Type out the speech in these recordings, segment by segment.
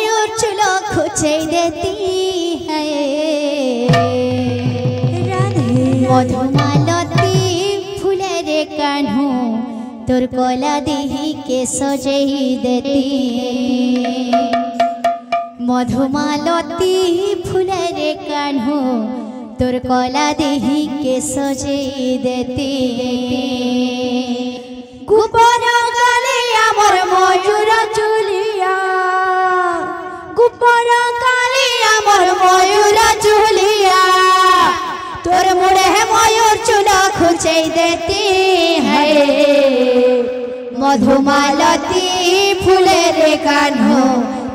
मयूर चुलो खुचे देती है मधुमालती फुलेरे कान्हू तोर कोला देही के सजेई देती मधुमालती फुलेरे कान्हू तोर कोला देही के सजेई देती गुपर काले आमर मयूर चुलिया गुपर काले आमर मयूर चुलिया तोर मुड़े मयूर चुला खुचे देती है मधुमालती फुलेरे कान्हू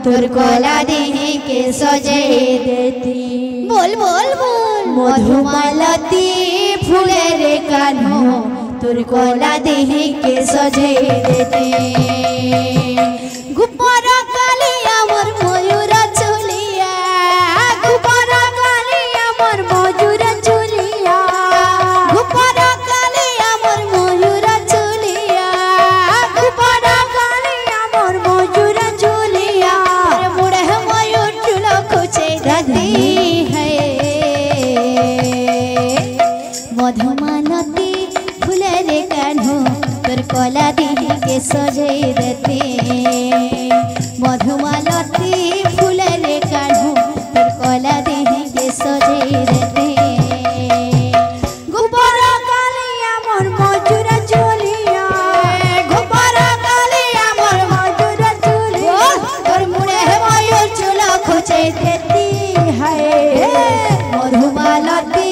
तोर कोला देही के सजेई देती बोल बोल बोल मधुमालती फुलेरे कान्हू तोर कोला देही के सजेई देती गुपर काले आमर मयूर चुलिया गुपर काले आमर मयूर चुलिया गुपर काले आमर मयूर चुलिया गुपर काले आमर मयूर चुलिया मुड़े मयूर चुलो खुचे देती है मधुमालती फुलेरे कान्हू तोर कोला देही के सजेई देती मधुमालती फुलेरे कान्हू तोर कोला देही के सजेई देती गुपर काले आमर मयूर चुलिया गुपर काले आमर मयूर चुलिया तोर मुड़े मयूर चुलो खुचे देती है मधुमालती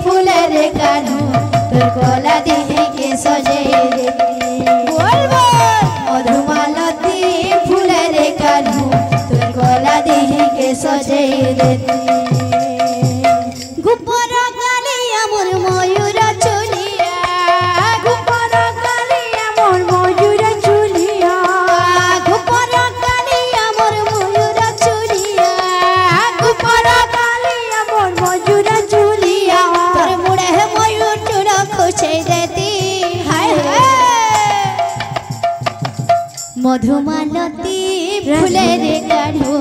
फुलेरे कान्हू तोर कोला देही के सजेई देती बोल बोल मधुमालती फुलेरे कान्हू तोर कोला देही के सजेई देती गुपर काले आमर मयूर चुलिया गुपर काले आमर मयूर चुलिया गुपर काले आमर मयूर चुलिया गुपर काले आमर मयूर चुलिया तोर मुड़े मयूर चुलो खुचे देती हाय मधुमालती फुलेरे कान्हू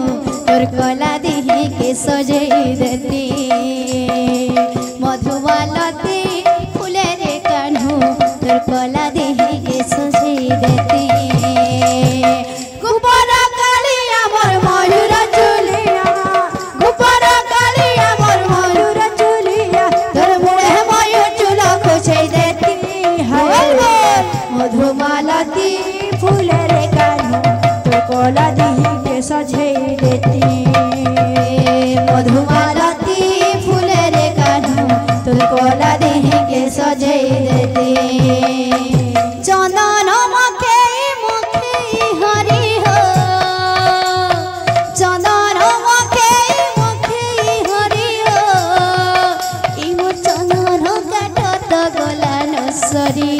तोर कोला देही के सजेई देती मधुमालती फुलेरे कान्हू तोर कोला देही के सजेई देती गुपर काले आमर मयूर चुलिया गुपर काले आमर मयूर चुलिया तोर मुड़े मयूर चुलो खुचे देती है मधुमालती फुलेरे कान्हू तोर कोला देही के सजेई देती मधुमालती फुलेरे कान्हू तोर कोला देही के सजेई देती चंदन मुखे मुखे हरि हो चंदन मुखे मुखे हरि हो इमो चंदन काटत गला नसरी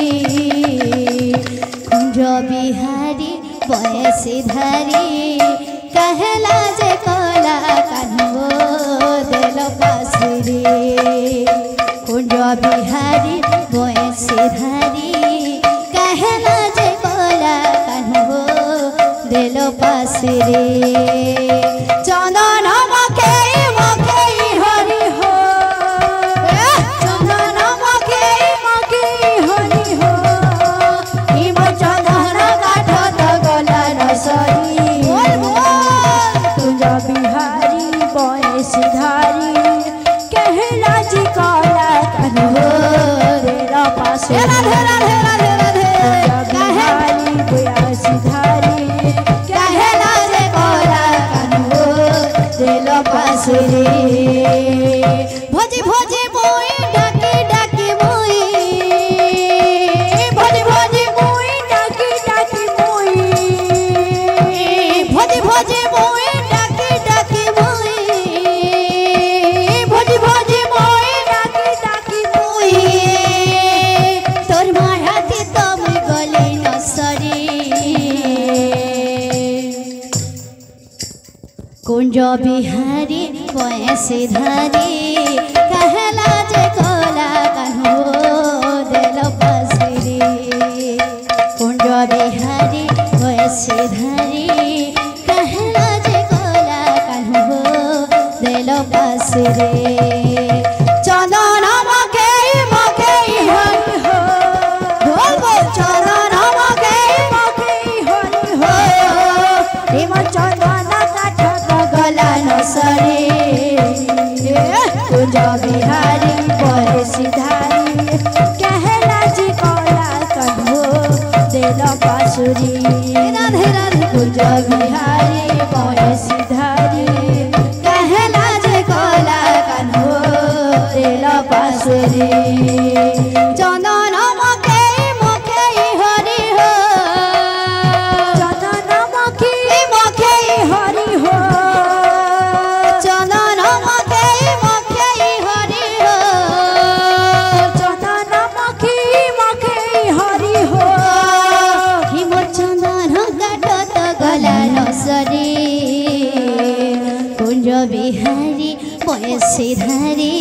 कुंज बिहारी बयसी धारी कहला जे कोला कान्हू देल पासरी कुंज बिहारी बयसी धारी कहला जे कोला कान्हू देल पासरी चंदन मुखे मुखे हरि हो चंदन मुखे मुखे हरि हो इमो चंदन काटत गला नसरी कुंज बिहारी बयसी धारी कहला जी कोला कान्हू देल पासरी बिहारी बयसी धारी कहला जे कोला कान्हू देल पासरी भोजी भोजी मोई डाकी डाकी मोई भोजी भोजी मोई डाकी डाकी मोई भोजी भोजी मोई डाकी डाकी मोई भोजी भोजी मोई डाकी डाकी मोई तोर माराती तम गले नसरी कुंज बिहारी बयसी धारी कहला जे कोला कान्हू देल पासरी कुंज बिहारी बयसी धारी कहला जे कोला पासरे चंदन मके हरि हो बोल बोल चंदन मके हरि हो प्रेम चंदन काठ गला नसरे कुंज बिहारी बयसीधारी कहला जी कला कन्हो देल पासुरी राधे राधे कुंज बिहारी बयसीधारी कहला जी कला कन्हो देल पासुरी चंदन मके हरि हो चंदन मके हरि हो चंदन मके हरि हो चंदन मके हरि हो हिम चंदन काटत गला नसरे कुंज बिहारी बयसीधारी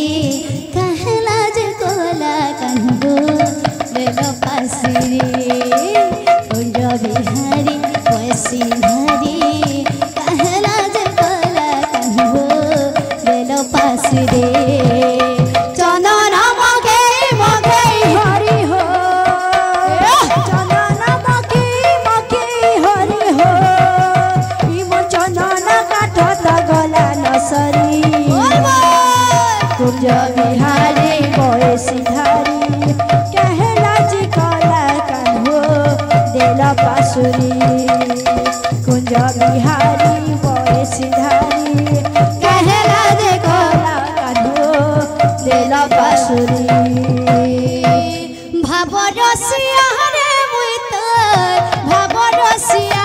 कहला जे कोला कन्हो देल पासरे कुंज बिहारी बयसीधारी कहला जे कोला कन्हो देल पासरे चंदन मके हरि हो चंदन मके हरि हो हिम चंदन काठत गला नसरी कुंज बिहारी बयसीधारी कहला जी कला कन्हो देल पासुरी कुंज बिहारी बयसीधारी कहला जे कला कन्हो देल पासुरी भाव रसिया रे मुई तोर भाव रसिया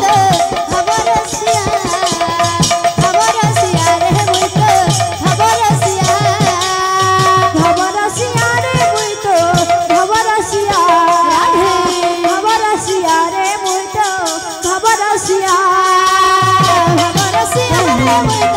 तो खबरसिया रे मुई तो खबरसिया रे मुई तो खबरसिया रे मुई तो खबरसिया खबरसिया रे मुई